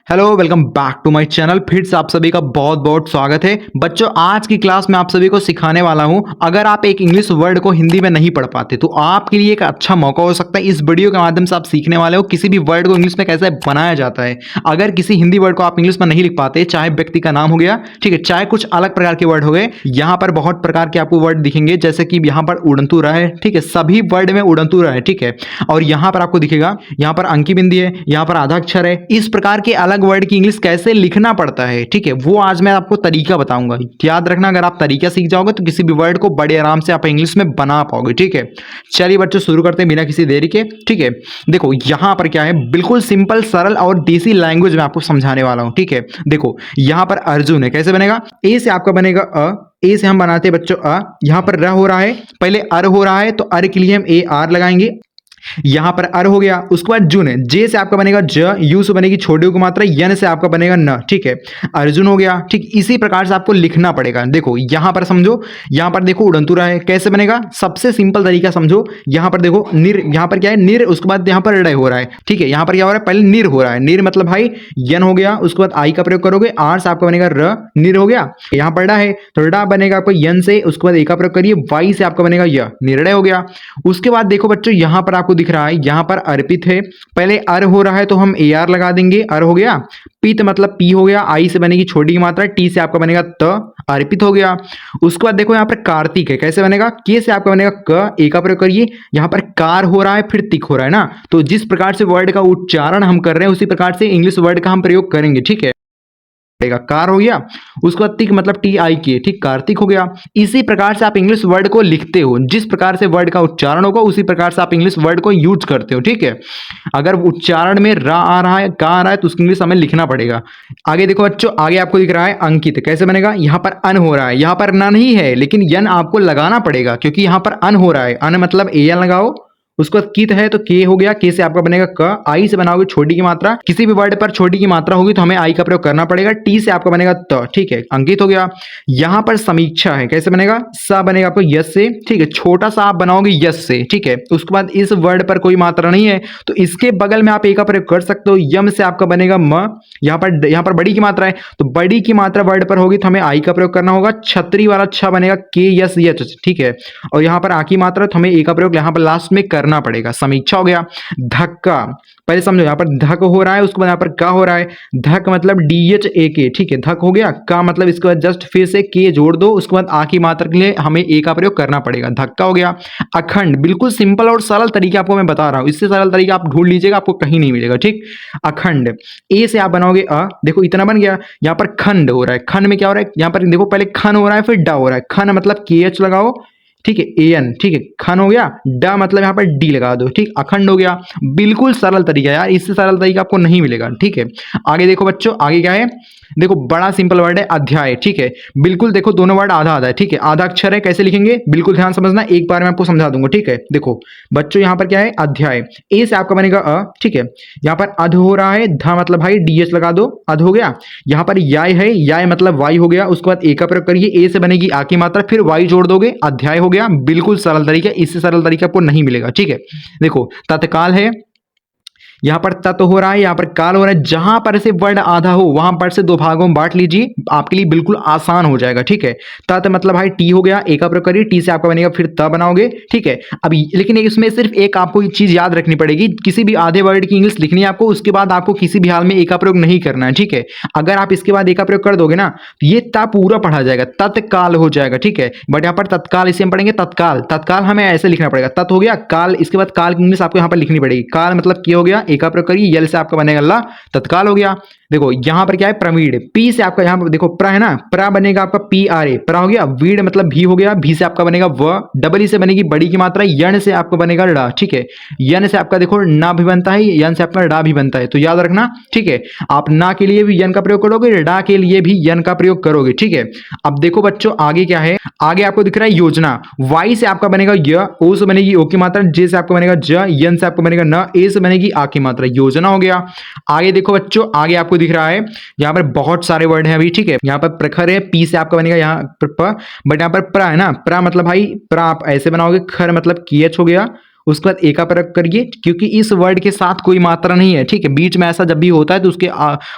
Hello welcome back to my channel. फिर से आप सभी का बहुत बहुत स्वागत है। बच्चों, आज की क्लास में आप सभी को सिखाने वाला हूं, अगर आप एक इंग्लिश वर्ड को हिंदी में नहीं पढ़ पाते तो आपके लिए एक अच्छा मौका हो सकता है। इस वीडियो के माध्यम से आप सीखने वाले हो किसी भी वर्ड को इंग्लिश में कैसे बनाया जाता है। अगर किसी हिंदी वर्ड को आप इंग्लिश में नहीं लिख पाते, चाहे व्यक्ति का नाम हो गया, ठीक है, चाहे कुछ अलग प्रकार के वर्ड हो गए, यहाँ पर बहुत प्रकार के आपको वर्ड दिखेंगे, जैसे कि यहाँ पर उड़ंतू रहा है, ठीक है, सभी वर्ड में उड़ंतू रहा है, ठीक है। और यहाँ पर आपको दिखेगा, यहाँ पर अंकी बिंदी है, यहाँ पर आधा अक्षर है। इस प्रकार के अलग वर्ड की इंग्लिश कैसे लिखना पड़ता है, ठीक है, वो आज मैं आपको तरीका बताऊंगा। याद रखना, अगर आप तरीका सीख जाओगे तो किसी भी वर्ड को बड़े आराम से आप इंग्लिश में बना पाओगे, ठीक है। चलिए बच्चों, शुरू करते हैं बिना किसी देरी के, ठीक है। देखो यहाँ पर क्या है, बिल्कुल सिंपल सरल और देसी लैंग्वेज में आपको समझाने वाला हूं, ठीक है। देखो यहाँ पर अर्जुन है, कैसे बनेगा? ए से आपका बनेगा ए से हम बनाते हैं बच्चों यहाँ पर र हो रहा है, पहले अर हो रहा है तो अर के लिए हम ए आर लगाएंगे। यहां पर अर हो गया, उसके बाद जुन है, जे से आपका बनेगा ज, यू से बनेगी छोटी की मात्रा, यन से आपका बनेगा न, ठीक है। अर्जुन हो गया, ठीक। इसी प्रकार से आपको लिखना पड़ेगा। देखो यहां पर समझो, यहां पर देखो उड़ंतुरा है, कैसे बनेगा? सबसे सिंपल तरीका समझो। यहां पर देखो निर, यहां पर क्या है निर, उसके बाद यहां पर ड हो रहा है, ठीक है। यहां पर क्या हो रहा है, पहले निर हो रहा है, निर मतलब भाई यन हो गया, उसके बाद आई का प्रयोग करोगे, आर से आपका बनेगा र, निर हो गया। यहां पर डा है तो डा बनेगा आपको यन से, उसके बाद ए का प्रयोग करिए, वाई से आपका बनेगा य, निर्णय हो गया। उसके बाद देखो बच्चों, यहां पर आपको दिख रहा है, यहां पर अर्पित है, पहले अर हो रहा है तो हम ए आर लगा देंगे, अर हो गया। पित मतलब पी हो गया, आई से बनेगी छोटी की मात्रा, टी से आपका बनेगा त, अर्पित हो गया। उसके बाद देखो यहाँ पर कार्तिक है, कैसे बनेगा? के से आपका बनेगा क, ए का प्रयोग करिए, यहाँ पर कार हो रहा है, फिर तिक हो रहा है ना, तो जिस प्रकार से वर्ड का उच्चारण हम कर रहे हैं उसी प्रकार से इंग्लिश वर्ड का हम प्रयोग करेंगे, ठीक है। कार हो गया, उसके बाद तिक मतलब टी आई के, ठीक, कार्तिक हो गया। इसी प्रकार से आप इंग्लिश वर्ड को लिखते हो, जिस प्रकार से वर्ड का उच्चारण होगा उसी प्रकार से आप इंग्लिश वर्ड को यूज करते हो, ठीक है। अगर उच्चारण में रा आ रहा है, का आ रहा है तो उसकी इंग्लिश हमें लिखना पड़ेगा। आगे देखो बच्चों, आगे आपको दिख रहा है अंकित, कैसे बनेगा? यहाँ पर अन हो रहा है, यहाँ पर न नहीं है लेकिन यन आपको लगाना पड़ेगा, क्योंकि यहाँ पर अन हो रहा है, अन मतलब ए एन लगाओ। उसके बाद कित है तो के हो गया, के से आपका बनेगा क, आई से बनाओगे छोटी की मात्रा, किसी भी वर्ड पर छोटी की मात्रा होगी तो हमें आई का प्रयोग करना पड़ेगा। टी से आपका बनेगा त, ठीक है, अंकित हो गया। यहाँ पर समीक्षा है, कैसे बनेगा? सा बनेगा आपको यस से, ठीक है, छोटा सा आप बनाओगे यस से, ठीक है। उसके बाद इस वर्ड पर कोई मात्रा नहीं है तो इसके बगल में आप ए का प्रयोग कर सकते हो, यम से आपका बनेगा म। यहाँ पर बड़ी की मात्रा है तो बड़ी की मात्रा वर्ड पर होगी तो हमें आई का प्रयोग करना होगा। छतरी वाला छ बनेगा के यस यच, ठीक है। और यहाँ पर आ की मात्रा तो हमें ए का प्रयोग यहाँ पर लास्ट में करना पड़ेगा। समीक्षा हो गया। धक्का, पहले समझो, यहाँ पर धक हो रहा है, उसके बाद यहाँ पर का हो रहा है, धक मतलब डी एच ए के, ठीक है, धक हो गया। का मतलब इसके बाद जस्ट फिर से के जोड़ दो, उसके बाद आ की मात्रा के लिए हमें ए का प्रयोग करना पड़ेगा। धक्का हो गया। अखंड, बिल्कुल सिंपल और सरल तरीका आपको मैं बता रहा हूँ, इससे सरल तरीका आप ढूंढ लीजिएगा, आपको कहीं नहीं मिलेगा, ठीक। अखंड, ए से आप बनाओगे अ, देखो इतना बन गया। यहाँ पर खंड हो रहा है, खंड में क्या हो रहा है, यहाँ पर देखो पहले खन हो रहा है फिर डा हो रहा है, खन मतलब के एच लगाओ, ठीक है, ए एन, ठीक है, खन हो गया। ड मतलब यहाँ पर डी लगा दो, ठीक, अखंड हो गया। बिल्कुल सरल तरीका यार, इससे सरल तरीका आपको नहीं मिलेगा, ठीक है। आगे देखो बच्चों, आगे क्या है? देखो बड़ा सिंपल वर्ड है अध्याय, ठीक है। बिल्कुल देखो दोनों वर्ड आधा आधा है, ठीक है, आधा अक्षर है, कैसे लिखेंगे बिल्कुल ध्यान समझना, एक बार मैं आपको समझा दूंगा, ठीक है। देखो बच्चों, यहाँ पर क्या है? अध्याय, ए से आपका बनेगा अ, ठीक है। यहाँ पर अध हो रहा है, धा मतलब भाई डी एच लगा दो, अध हो गया। यहाँ पर याय है, याय मतलब वाई हो गया, उसके बाद ए का प्रयोग करिए, ए से बनेगी आ की मात्रा, फिर वाई जोड़ दोगे, अध्याय हो गया। बिल्कुल सरल तरीका, इससे सरल तरीका आपको नहीं मिलेगा, ठीक है। देखो तत्काल है, यहाँ पर तत् हो रहा है, यहाँ पर काल हो रहा है, जहां पर से वर्ड आधा हो वहां पर से दो भागों में बांट लीजिए, आपके लिए बिल्कुल आसान हो जाएगा, ठीक है। तत् मतलब भाई टी हो गया, ए का प्रयोग करिए, टी से आपका बनेगा फिर त बनाओगे, ठीक है। अभी लेकिन इसमें सिर्फ एक आपको चीज याद रखनी पड़ेगी, किसी भी आधे वर्ड की इंग्लिश लिखनी है आपको, उसके बाद आपको किसी भी हाल में ए का प्रयोग नहीं करना है, ठीक है। अगर आप इसके बाद ए का प्रयोग कर दोगे ना तो ये ता पूरा पढ़ा जाएगा, तत्काल हो जाएगा, ठीक है। बट यहाँ पर तत्काल इसे हम पढ़ेंगे तत्काल, तत्काल हमें ऐसे लिखना पड़ेगा, तत् हो गया, काल, इसके बाद काल की इंग्लिश आपको यहाँ पर लिखनी पड़ेगी। काल मतलब क्या हो गया, ए का प्रयोग करिए, यल से आपका बनेगा ला, तत्काल हो गया। देखो यहां पर क्या है? प्रवीण, पी से आपका यहाँ पर देखो प्र है ना, प्र बनेगा आपका पी आर ए, प्रा हो गया। वीड मतलब भी हो गया, भी से आपका बनेगा व, डबल ई से बनेगी बड़ी की मात्रा, यण से आपका बनेगा डा, ठीक है। यन से आपका देखो ना भी बनता है, यन से आपका डा भी बनता है, तो याद रखना, ठीक है। आप ना के लिए भी यन का प्रयोग करोगे, डा के लिए भी यन का प्रयोग करोगे, ठीक है। अब देखो बच्चों, आगे क्या है? आगे आपको दिख रहा है योजना, वाई से आपका बनेगा य, ओ से बनेगी ओ की मात्रा, जे से आपका बनेगा ज, यन से आपका बनेगा न, ए से बनेगी आ की मात्रा, योजना हो गया। आगे देखो बच्चों, आगे आपको दिख रहा है, यहाँ पर बहुत सारे वर्ड हैं अभी, ठीक है। यहाँ पर प्रखर है, पी से आपका बनेगा यहाँ पर प, बट यहाँ पर प्रा है ना, प्रा मतलब भाई प्रा आप ऐसे बनाओगे, खर मतलब की एच हो गया, उसके बाद ए का प्रयोग करिए, क्योंकि इस वर्ड के साथ कोई मात्रा नहीं है, ठीक है। बीच में ऐसा जब भी होता है तो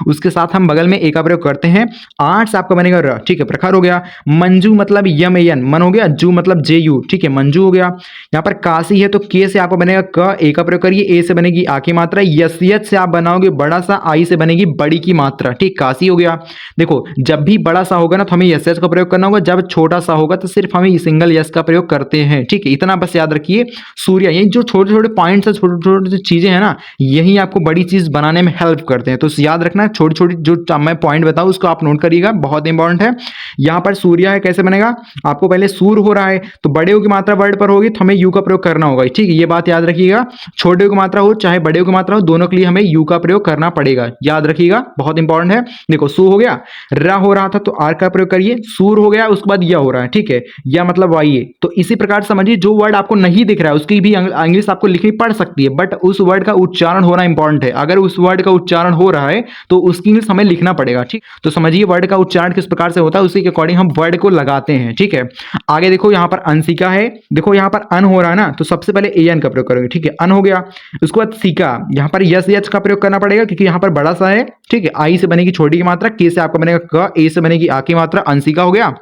उसके साथ हम बगल में ए का प्रयोग करते हैं। आठ से आपका बनेगा र, ठीक है, प्रखर हो गया। मंजू मतलब यम एन, मन हो गया। जू मतलब जे यू, ठीक है, मंजू हो गया। यहाँ पर काशी है तो के से आपको बनेगा क, ए का प्रयोग करिए, ए से बनेगी आ की मात्रा। यसियत से आप बनाओगे बड़ा सा, आई से बनेगी बड़ी की मात्रा, ठीक, काशी हो गया। देखो जब भी बड़ा सा होगा ना तो हमें यस का प्रयोग करना होगा, जब छोटा सा होगा तो सिर्फ हमें सिंगल यस का प्रयोग करते हैं, ठीक है। इतना बस याद रखिए। सूर्य, ये जो छोटे छोटे पॉइंट्स है, छोटे छोटे चीजें हैं ना, यही आपको बड़ी चीज बनाने में हेल्प करते हैं। तो याद रखना, छोटी छोटी जो मैं पॉइंट बताऊं उसको आप नोट करिएगा, बहुत इंपॉर्टेंट है। यहाँ पर सूर्य है, कैसे बनेगा, आपको पहले सूर हो रहा है तो बड़े की मात्रा वर्ड पर होगी तो हमें यू का प्रयोग करना होगा, ठीक है, ये बात याद रखिएगा। छोटे की मात्रा हो चाहे बड़े की मात्रा हो, दोनों के लिए हमें यू का प्रयोग करना पड़ेगा, याद रखिएगा, बहुत इंपॉर्टेंट है। देखो सू हो गया, रा हो रहा था तो आर का प्रयोग करिए, सूर हो गया, उसके बाद या हो रहा है, ठीक है, या मतलब वाई है। तो इसी प्रकार समझिए, जो वर्ड आपको नहीं दिख रहा है उसकी भी इंग्लिश आपको लिखनी पड़ सकती है, बट उस वर्ड का उच्चारण होना इंपॉर्टेंट है। अगर उस वर्ड का उच्चारण हो रहा है तो उसकी इंग्लिश हमें लिखना पड़ेगा, ठीक। तो समझिए वर्ड का उच्चारण किस प्रकार से होता है, उसी के अकॉर्डिंग हम वर्ड को लगाते हैं, ठीक है। आगे देखो यहाँ पर अंशिका है, देखो यहाँ पर अन हो रहा है ना, तो सबसे पहले ए एन का प्रयोग करोगे, ठीक है, अन हो गया। उसके बाद सिका, यहाँ पर यस एच का प्रयोग करना पड़ेगा क्योंकि यहाँ पर बड़ा सा है, ठीक है। आई से बनेगी छोटी की मात्रा, के से आपका बनेगा क, ए से बनेगी आ की मात्रा, अंशिका हो गया।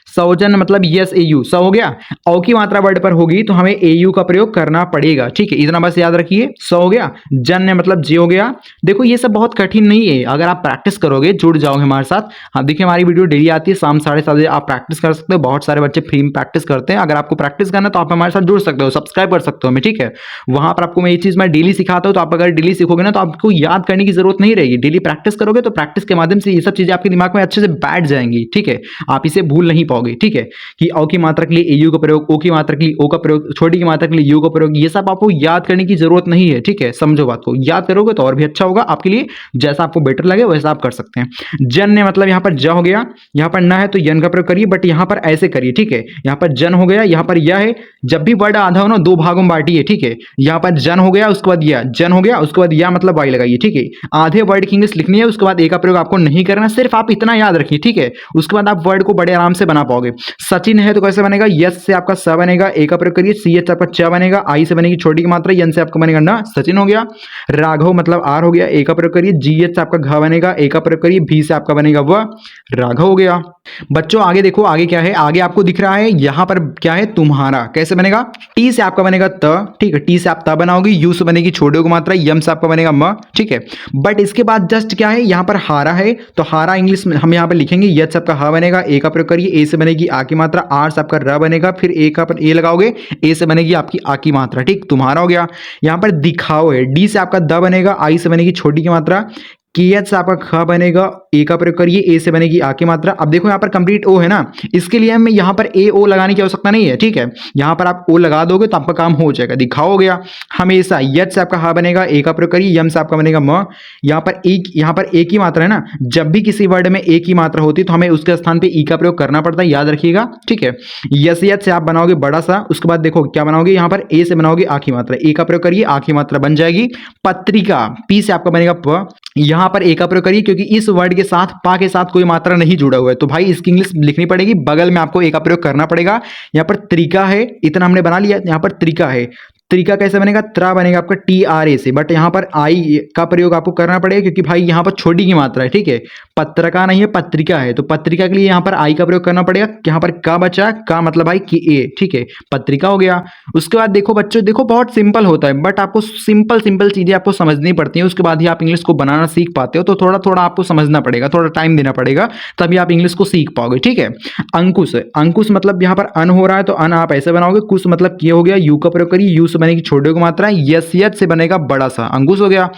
सौजन मतलब यस ए यू, स हो गया। औ की मात्रा वर्ड पर होगी तो हमें ए यू का प्रयोग करना पड़ेगा, ठीक है, इतना बस याद रखिए। स हो गया। जन मतलब जे हो गया। देखो ये सब बहुत कठिन नहीं है, अगर आप प्रैक्टिस करोगे, जुड़ जाओगे हमारे साथ। हाँ देखिए हमारी वीडियो डेली आती है शाम 7:30 बजे, आप प्रैक्टिस कर सकते हो, बहुत सारे बच्चे फ्री में प्रैक्टिस करते हैं। अगर आपको प्रैक्टिस करना तो आप हमारे साथ जुड़ सकते हो, सब्सक्राइब कर सकते हो हमें, ठीक है। वहां पर आपको मैं ये चीज मैं डेली सिखाता हूँ, तो आप अगर डेली सीखोगे ना तो आपको याद करने की जरूरत नहीं रहेगी। डेली प्रैक्टिस करोगे तो प्रैक्टिस के माध्यम से ये सब चीजें आपके दिमाग में अच्छे से बैठ जाएंगी, ठीक है, आप इसे भूल नहीं पाओगे, ठीक है। कि औ की मात्रा के लिए ए यू का प्रयोग, ओ की मात्रा के लिए ओ का प्रयोग, छोटी की मात्रा के लिए यू का प्रयोग, ये सब आपको याद करने की जरूरत नहीं है, ठीक है। समझो बात को, याद करोगे तो और भी अच्छा होगा आपके लिए, जैसा आपको बेटर लगे वैसा आप कर सकते हैं। जन ने मतलब यहाँ पर ज हो गया, यहाँ पर ना है तो यन का प्रयोग करिए, बट यहाँ पर ऐसे करिए, ठीक है। यहाँ पर जन हो गया, यहाँ पर यह है। जब भी वर्ड आधा हो ना, दो भागों में बांटिए, ठीक है। यहाँ पर जन हो गया, उसके बाद यह जन हो गया, उसके बाद या मतलब वाई लगाइए, ठीक है। आधे वर्ड की इंग्लिश लिखनी है, उसके बाद ए का प्रयोग आपको नहीं करना, सिर्फ आप इतना याद रखिए, ठीक है। उसके बाद आप वर्ड को बड़े आराम से बना पाओगे। सचिन है तो कैसे बनेगा, यस से आपका स बनेगा, ए का प्रयोग करिए, सी एच आपका च बनेगा, आई से बनेगी छोटी की मात्रा, यन से आपका बनेगा न, सचिन हो गया। राघव मतलब आर हो गया, ए का प्रयोग करिए, जी एच से आपका घ बनेगा, ए का प्रयोग करिए, भी से आपका बनेगा व, राघव हो गया। बच्चों आगे देखो, आगे क्या है, आगे आपको दिख रहा है यहाँ पर क्या है, तुम्हारा, कैसे बनेगा, टी से आपका बनेगा त, ठीक है, टी से आप त बनाओगे, यू से बनेगी छोटे की मात्रा, यम से आपका बनेगा म, ठीक है। बट इसके बाद जस्ट क्या है, यहाँ पर हारा है, तो हारा इंग्लिश में हम यहाँ पर लिखेंगे, यच से आपका ह बनेगा, ए का प्रयोग करिए, ए से बनेगी आ की मात्रा, आर से आपका र बनेगा, फिर ए का पर ए लगाओगे, ए से बनेगी आपकी आ की मात्रा, ठीक, तुम्हारा हो गया। यहाँ पर दिखाओ है, डी से आपका द बनेगा, आई से बनेगी छोटी की मात्रा, के एच से आपका ख बनेगा, ए का प्रयोग करिए, ए से बनेगी आ की मात्रा। अब देखो यहाँ पर कंप्लीट ओ है ना, इसके लिए हमें यहाँ पर ए ओ लगाने की आवश्यकता नहीं है, ठीक है। यहाँ पर आप ओ लगा दोगे तो आपका काम हो जाएगा। दिखाओ हो गया। हमेशा यच से आपका हा बनेगा, ए का प्रयोग करिए, यम से आपका बनेगा म। यहाँ पर ए की मात्रा है ना, जब भी किसी वर्ड में ए की मात्रा होती है तो हमें उसके स्थान पे ई का प्रयोग करना पड़ता है, याद रखिएगा, ठीक है। यस यच से आप बनाओगे बड़ा सा, उसके बाद देखो क्या बनाओगे, यहाँ पर ए से बनाओगे आ की मात्रा, ए का प्रयोग करिए, आ की मात्रा बन जाएगी। पत्रिका, पी से आपका बनेगा प, यहाँ पर ए का प्रयोग करिए, क्योंकि इस वर्ड के साथ पा के साथ कोई मात्रा नहीं जुड़ा हुआ है, तो भाई इसकी इंग्लिश लिखनी पड़ेगी, बगल में आपको ए का प्रयोग करना पड़ेगा। यहाँ पर त्रिका है, इतना हमने बना लिया, यहाँ पर त्रिका है, त्रिका कैसे बनेगा, त्रा बनेगा आपका टी आर ए से, बट यहाँ पर आई का प्रयोग आपको करना पड़ेगा क्योंकि भाई यहाँ पर छोटी की मात्रा है, ठीक है। पत्रका नहीं है, पत्रिका है, तो पत्रिका के लिए यहाँ पर आई का प्रयोग करना पड़ेगा। यहाँ पर का बचा, का मतलब भाई की ए, ठीक है, पत्रिका हो गया। उसके बाद देखो बच्चों, देखो बहुत सिंपल होता है, बट आपको सिंपल सिंपल चीजें आपको समझनी पड़ती हैं, उसके बाद ही आप इंग्लिश को बनाना सीख पाते हो। तो थोड़ा थोड़ा आपको समझना पड़ेगा, थोड़ा टाइम देना पड़ेगा, तभी आप इंग्लिश को सीख पाओगे, ठीक है। अंकुश, अंकुश मतलब यहाँ पर अन हो रहा है तो अन आप ऐसे बनाओगे, कुश मतलब किए हो गया, यू का प्रयोग करिए, यू से बनेगी छोटे की मात्रा, यस यच से बनेगा बड़ा सा, अंकुश हो गया।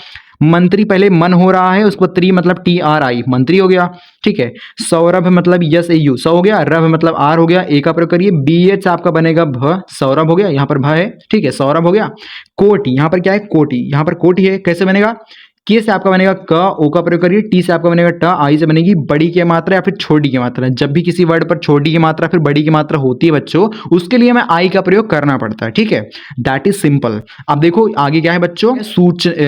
मंत्री पहले मन हो रहा है, उसको त्री मतलब टी आर आई, मंत्री हो गया, ठीक है। सौरभ मतलब यस ए यू, सौ हो गया। रभ मतलब आर हो गया, ए का प्रयोग करिए, बी एच आपका बनेगा भ, सौरभ हो गया, यहाँ पर भ है, ठीक है, सौरभ हो गया। कोटि, यहाँ पर क्या है, कोटि, यहाँ पर कोटि है, कैसे बनेगा, के से आपका बनेगा क, ओ का प्रयोग करिए, टी से आपका बनेगा ट, आई से बनेगी बड़ी की मात्रा या फिर छोटी की मात्रा। जब भी किसी वर्ड पर छोटी की मात्रा फिर बड़ी की मात्रा होती है बच्चों, उसके लिए हमें आई का प्रयोग करना पड़ता है, ठीक है, दैट इज सिंपल। अब देखो आगे क्या है बच्चों,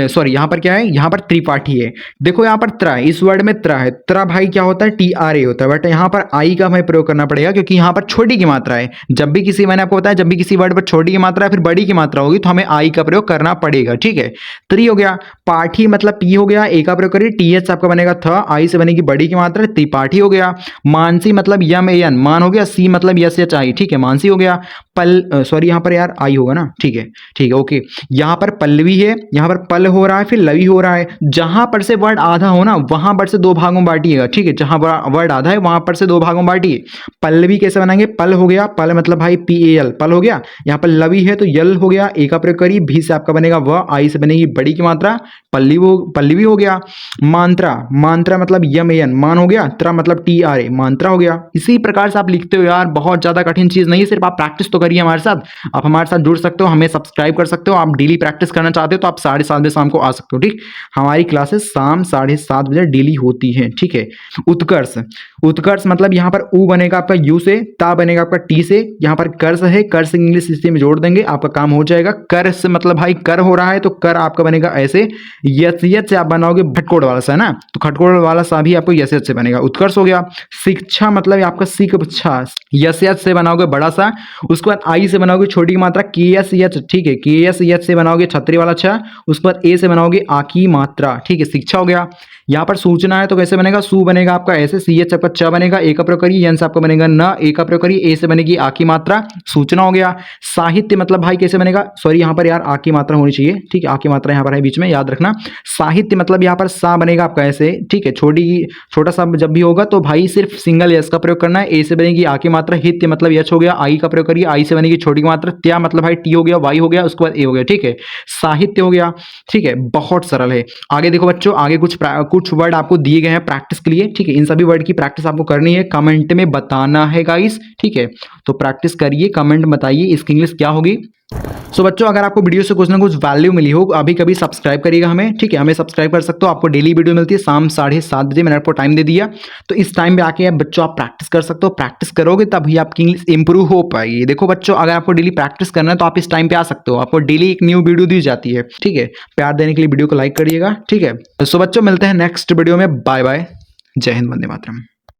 सॉरी यहाँ पर क्या है, यहाँ पर त्रिपाठी है। देखो यहाँ पर त्रा है, इस वर्ड में त्रा है, त्रा भाई क्या होता है, टी आर ए होता है, बट यहाँ पर आई का हमें प्रयोग करना पड़ेगा क्योंकि यहाँ पर छोटी की मात्रा है। जब भी किसी, मैंने आपको बताया, जब भी किसी वर्ड पर छोटी की मात्रा या फिर बड़ी की मात्रा होगी तो हमें आई का प्रयोग करना पड़ेगा, ठीक है। त्रि हो गया, पाठी मतलब पी हो गया, ए का प्रयोग करिए, टी एच आपका बनेगा थ, आई से बनेगी बड़ी की मात्रा, त्रिपाठी हो गया। मानसी मतलब यम ए एन, मान हो गया, सी मतलब यस एच आई, ठीक है, मानसी हो गया। सॉरी यहाँ पर यार आई होगा ना, ठीक है, ठीक है, ओके। यहाँ पर पल्लवी है, यहाँ पर पल हो रहा है, फिर लवी हो रहा है। जहां पर से वर्ड आधा हो ना वहां पर से दो भागों में बांटिएगा, ठीक है, जहां वर्ड आधा है वहां पर से दो भागों में बांटिए। पल्लवी कैसे बनाएंगे, पल हो गया, पल मतलब भाई पी ए एल, पल हो गया। यहाँ पर लवी है तो यल हो गया, ए का प्रयोग करिए, भी से आपका बनेगा व, आई से बनेगी बड़ी की मात्रा, पल्लवी हो गया। मांत्रा, मांत्रा मतलब यम ए एन, मान हो गया, त्रा मतलब टी आर ए, मांत्रा हो गया। इसी प्रकार से आप लिखते हो यार, बहुत ज्यादा कठिन चीज नहीं है, सिर्फ आप प्रैक्टिस तो करिए हमारे साथ। आप हमारे साथ जुड़ सकते हो, हमें सब्सक्राइब कर सकते हो। आप डेली प्रैक्टिस करना चाहते हो तो आप 7:30 बजे शाम को आ सकते हो, ठीक। हमारी क्लासेस शाम 7:30 बजे डेली होती है, ठीक है। उत्कर्ष, उत्कर्ष मतलब यहाँ पर ऊ बनेगा आपका यू से, ता बनेगा आपका टी से, यहाँ पर कर्ष है, कर्ष इंग्लिश हिस्से में जोड़ देंगे, आपका काम हो जाएगा। कर्ष मतलब भाई कर हो रहा है तो कर आपका बनेगा ऐसे, यच यच से आप बनाओगे खटकोड़ वाला सा है ना, तो खटकोड़ वाला सा भी आपको यस यच से बनेगा, उत्कर्ष हो गया। शिक्षा मतलब आपका शिक्षा, यस यच से बनाओगे बड़ा सा, उसके बाद आई से बनाओगे छोटी की मात्रा, के एस एच, ठीक है, के एस एच से बनाओगे छतरी वाला छा, उसके बाद ए से बनाओगे आ की मात्रा, ठीक है, शिक्षा हो गया। यहाँ पर सूचना है तो कैसे बनेगा, सू बनेगा आपका ऐसे, सी एच आपका च बनेगा, ए का प्रयोग करिए, एन से आपका बनेगा न, ए का प्रयोग करिए, ए से बनेगी आ की मात्रा, सूचना हो गया। साहित्य मतलब भाई कैसे बनेगा, सॉरी यहाँ पर यार आ की मात्रा होनी चाहिए, ठीक है, आ की मात्रा यहाँ पर है बीच में, याद रखना। साहित्य मतलब यहाँ पर सा बनेगा आपका ऐसे, ठीक है, छोटा सा जब भी होगा तो भाई सिर्फ सिंगल यस का प्रयोग करना है, ए से बनेगी आ की मात्रा, हित्य मतलब यच हो गया, आई का प्रयोग करिए, आई से बनेगी छोटी की मात्रा, त्या मतलब भाई टी हो गया, वाई हो गया, उसके बाद ए हो गया, ठीक है, साहित्य हो गया, ठीक है, बहुत सरल है। आगे देखो बच्चों, आगे कुछ वर्ड आपको दिए गए हैं प्रैक्टिस के लिए, ठीक है, इन सभी वर्ड की प्रैक्टिस आपको करनी है, कमेंट में बताना है गाइस, ठीक है, तो प्रैक्टिस करिए, कमेंट बताइए इसकी इंग्लिश क्या होगी। सो बच्चों अगर आपको वीडियो से कुछ ना कुछ वैल्यू मिली हो अभी कभी सब्सक्राइब करिएगा हमें, ठीक है, हमें सब्सक्राइब कर सकते हो, आपको डेली वीडियो मिलती है शाम 7:30 बजे, मैंने आपको टाइम दे दिया, तो इस टाइम पे आके बच्चों आप प्रैक्टिस कर सकते हो, प्रैक्टिस करोगे तभी आपकी इंग्लिश इंप्रूव हो पाएगी। देखो बच्चों अगर आपको डेली प्रैक्टिस करना है तो आप इस टाइम पे आ सकते हो, आपको डेली एक न्यू वीडियो दी जाती है, ठीक है, प्यार देने के लिए वीडियो को लाइक करिएगा, ठीक है। सो बच्चों मिलते हैं नेक्स्ट वीडियो में, बाय बाय, जय हिंद, वंदे मातरम।